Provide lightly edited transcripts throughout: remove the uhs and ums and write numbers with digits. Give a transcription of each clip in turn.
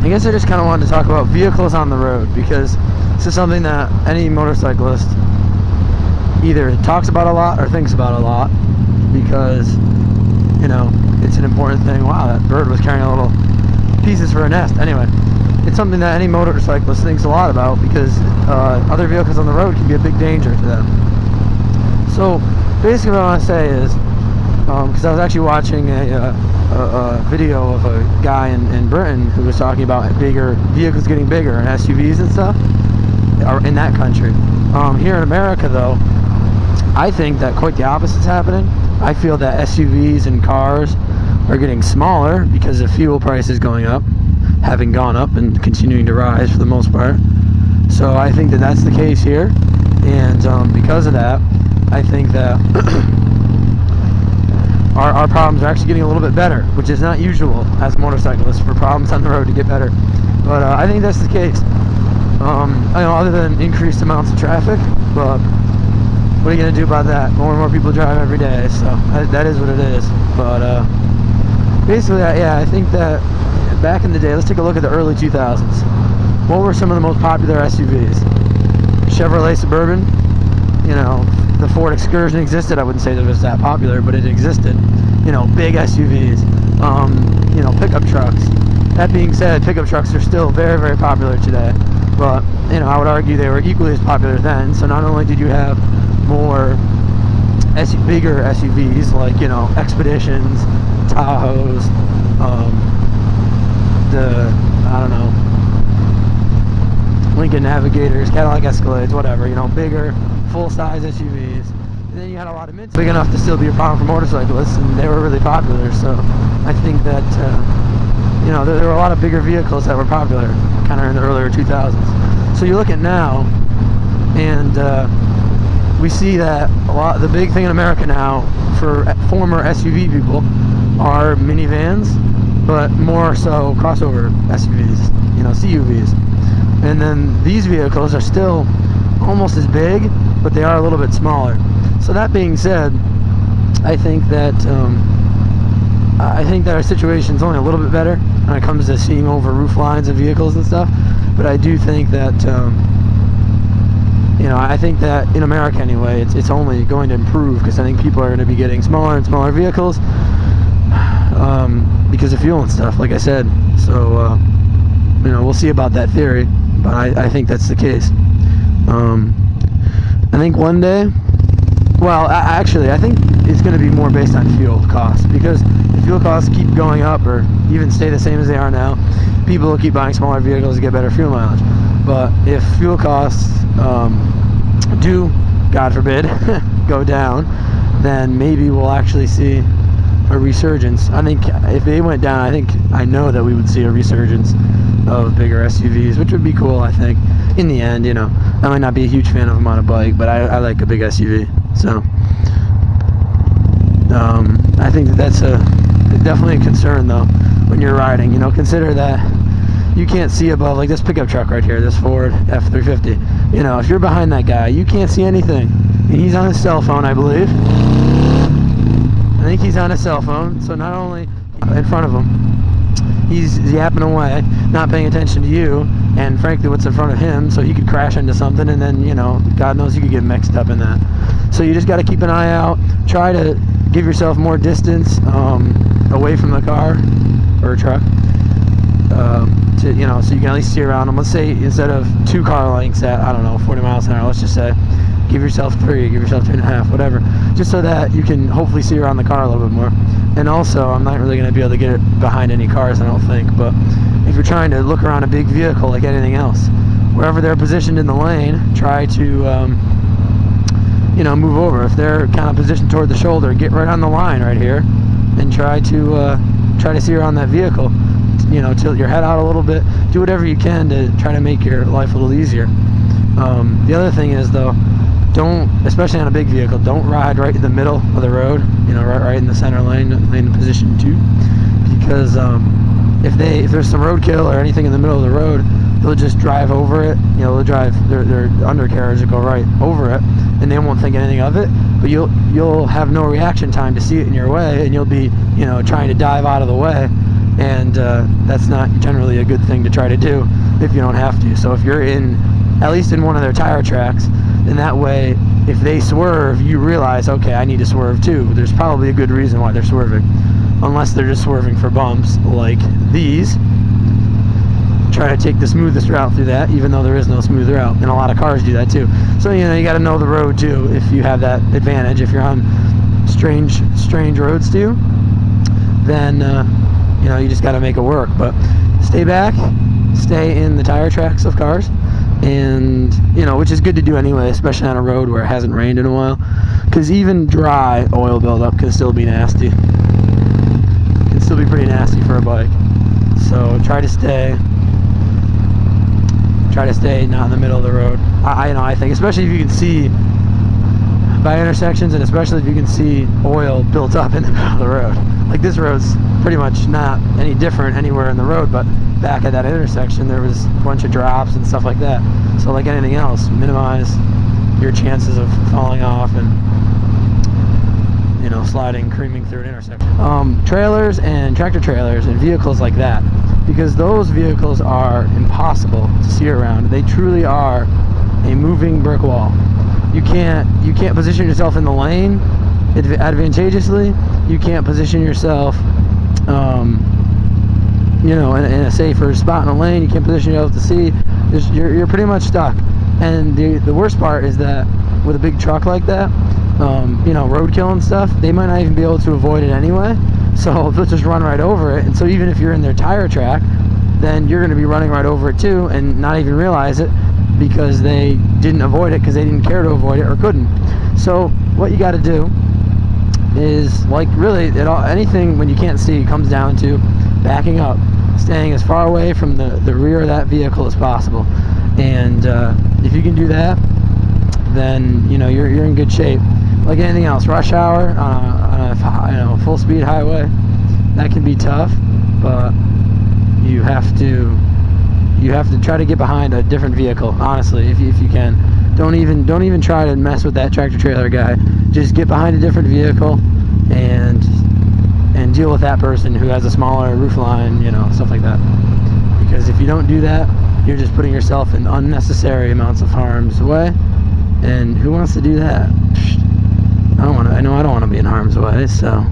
I guess I just kind of wanted to talk about vehicles on the road, because this is something that any motorcyclist either talks about a lot or thinks about a lot, because, you know, it's an important thing. Wow, that bird was carrying a little pieces for a nest. Anyway, it's something that any motorcyclist thinks a lot about, because other vehicles on the road can be a big danger to them. So basically what I want to say is, because I was actually watching a video of a guy in Britain who was talking about bigger vehicles getting bigger, and SUVs and stuff in that country. Here in America, though, I think that quite the opposite is happening. I feel that SUVs and cars are getting smaller because of fuel prices going up, having gone up and continuing to rise for the most part. So I think that that's the case here, and because of that, I think that our problems are actually getting a little bit better, which is not usual as motorcyclists for problems on the road to get better. But I think that's the case. I know, other than increased amounts of traffic, but what are you going to do about that? More and more people drive every day, so that is what it is. But basically, yeah, I think that back in the day, let's take a look at the early 2000s. What were some of the most popular SUVs? Chevrolet Suburban. You know, the Ford Excursion existed. I wouldn't say that it was that popular, but it existed. You know, big SUVs. You know, pickup trucks. That being said, pickup trucks are still very, very popular today. But, you know, I would argue they were equally as popular then. So not only did you have more bigger SUVs like, you know, Expeditions, Tahoes, I don't know, Lincoln Navigators, Cadillac Escalades, whatever, you know, bigger, full-size SUVs. And then you had a lot of mids big enough to still be a problem for motorcyclists, and they were really popular. So I think that, you know, there were a lot of bigger vehicles that were popular kind of in the earlier 2000s. So you look at now, and we see that the big thing in America now for former SUV people are minivans, but more so crossover SUVs, you know, CUVs. And then these vehicles are still almost as big, but they are a little bit smaller. So that being said, I think that our situation's only a little bit better when it comes to seeing over roof lines of vehicles and stuff. But I do think that you know, I think that in America anyway, it's only going to improve, because I think people are going to be getting smaller and smaller vehicles because of fuel and stuff, like I said. So you know, we'll see about that theory, but I think that's the case. I think one day, well, actually, I think it's going to be more based on fuel costs, because if fuel costs keep going up or even stay the same as they are now, people will keep buying smaller vehicles to get better fuel mileage. But if fuel costs do, God forbid, go down, then maybe we'll actually see a resurgence. I think if they went down, I know that we would see a resurgence of bigger SUVs, which would be cool. I think in the end, you know, I might not be a huge fan of them on a bike, but I like a big SUV. So I think that's definitely a concern, though, when you're riding. You know, consider that you can't see above, like this pickup truck right here, this Ford F-350. You know, if you're behind that guy, you can't see anything. And he's on his cell phone, I believe. I think he's on his cell phone, so not only in front of him, he's yapping away, not paying attention to you, and frankly what's in front of him, so he could crash into something, and then, you know, God knows you could get mixed up in that. So you just got to keep an eye out, try to give yourself more distance away from the car or truck, to, you know, so you can at least see around them. Let's say instead of 2 car lengths at, I don't know, 40 miles an hour, let's just say, give yourself 3, give yourself 2.5, whatever, just so that you can hopefully see around the car a little bit more. And also, I'm not really going to be able to get it behind any cars, I don't think, but if you're trying to look around a big vehicle like anything else, wherever they're positioned in the lane, try to you know, move over. If they're kind of positioned toward the shoulder, get right on the line right here and try to see around that vehicle. You know, tilt your head out a little bit, do whatever you can to try to make your life a little easier. The other thing is, though, don't, especially on a big vehicle, don't ride right in the middle of the road, you know, right in the center lane in position 2, because if there's some roadkill or anything in the middle of the road, they'll just drive over it. You know, they'll drive their undercarriage will go right over it, and they won't think anything of it, but you'll have no reaction time to see it in your way, and you'll be, you know, trying to dive out of the way, and that's not generally a good thing to try to do if you don't have to. So if you're at least in one of their tire tracks, then that way if they swerve, you realize, okay, I need to swerve too. There's probably a good reason why they're swerving, unless they're just swerving for bumps like these. Try to take the smoothest route through that, even though there is no smooth route, and a lot of cars do that too. So you got to know the road too if you have that advantage. If you're on strange roads too, then you just got to make it work. But stay back, stay in the tire tracks of cars, and which is good to do anyway, especially on a road where it hasn't rained in a while, because even dry oil buildup can still be nasty. It can still be pretty nasty for a bike. So try to stay not in the middle of the road. I think, especially if you can see by intersections, and especially if you can see oil built up in the middle of the road. Like this road's pretty much not any different anywhere in the road, but back at that intersection there was a bunch of drops and stuff like that. So like anything else, minimize your chances of falling off and sliding, creaming through an intersection. Trailers and tractor trailers and vehicles like that, because those vehicles are impossible to see around. They truly are a moving brick wall. You can't position yourself in the lane advantageously. You can't position yourself in a safer spot in a lane. You can't position yourself to see. You're pretty much stuck. And the worst part is that with a big truck like that, roadkill and stuff, they might not even be able to avoid it anyway. So they'll just run right over it. And so even if you're in their tire track, then you're going to be running right over it too and not even realize it, because they didn't avoid it because they didn't care to avoid it or couldn't. So what you got to do is, like, really anything when you can't see comes down to backing up, staying as far away from the rear of that vehicle as possible. And if you can do that, then you're in good shape. Like anything else, rush hour on a full speed highway, that can be tough, but you have to try to get behind a different vehicle, honestly, if you can. Don't even try to mess with that tractor trailer guy. Just get behind a different vehicle and deal with that person who has a smaller roof line, stuff like that. Because if you don't do that, you're just putting yourself in unnecessary amounts of harm's way. And who wants to do that? I don't want to be in harm's way, so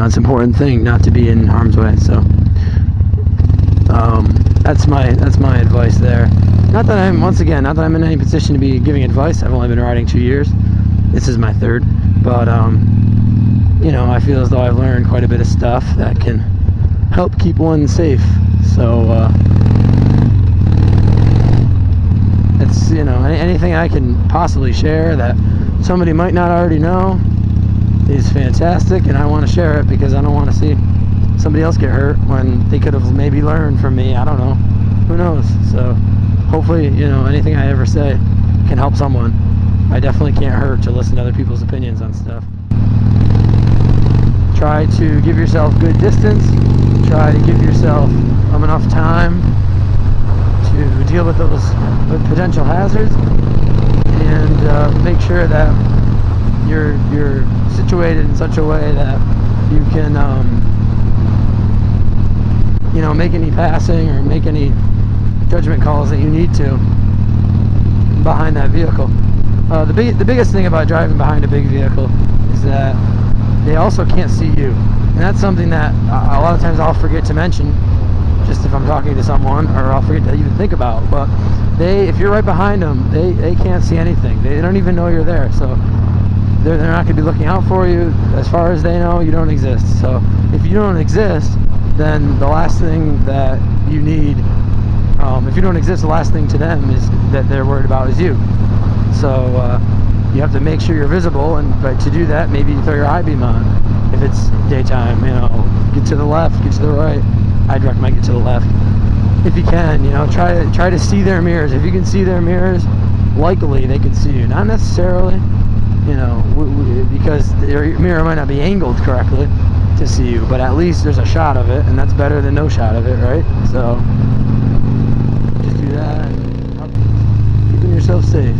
it's an important thing not to be in harm's way. So that's my advice there. Not that I'm in any position to be giving advice. I've only been riding 2 years. This is my third, but I feel as though I've learned quite a bit of stuff that can help keep one safe. So it's anything I can possibly share that somebody might not already know is fantastic, and I want to share it because I don't want to see somebody else get hurt when they could have maybe learned from me. I don't know, who knows. So hopefully anything I ever say can help someone. I definitely can't hurt to listen to other people's opinions on stuff. Try to give yourself good distance. Try to give yourself enough time to deal with those potential hazards, and make sure that you're situated in such a way that you can make any passing or make any judgment calls that you need to behind that vehicle. The biggest thing about driving behind a big vehicle is that they also can't see you, and that's something that a lot of times I'll forget to mention, just if I'm talking to someone, or I'll forget to even think about. But if you're right behind them, they can't see anything. They don't even know you're there, so they're not going to be looking out for you. As far as they know, you don't exist. So if you don't exist, then the last thing that you need, if you don't exist, the last thing to them is that they're worried about is you. So you have to make sure you're visible, but to do that, maybe you throw your high beam on. If it's daytime, get to the left, get to the right. I'd recommend get to the left if you can. Try to see their mirrors. If you can see their mirrors, likely they can see you. Not necessarily, because their mirror might not be angled correctly to see you, but at least there's a shot of it, and that's better than no shot of it, right? So just do that and keeping yourself safe.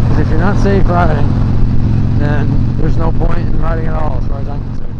Because if you're not safe riding, then there's no point in riding at all, as far as I'm concerned.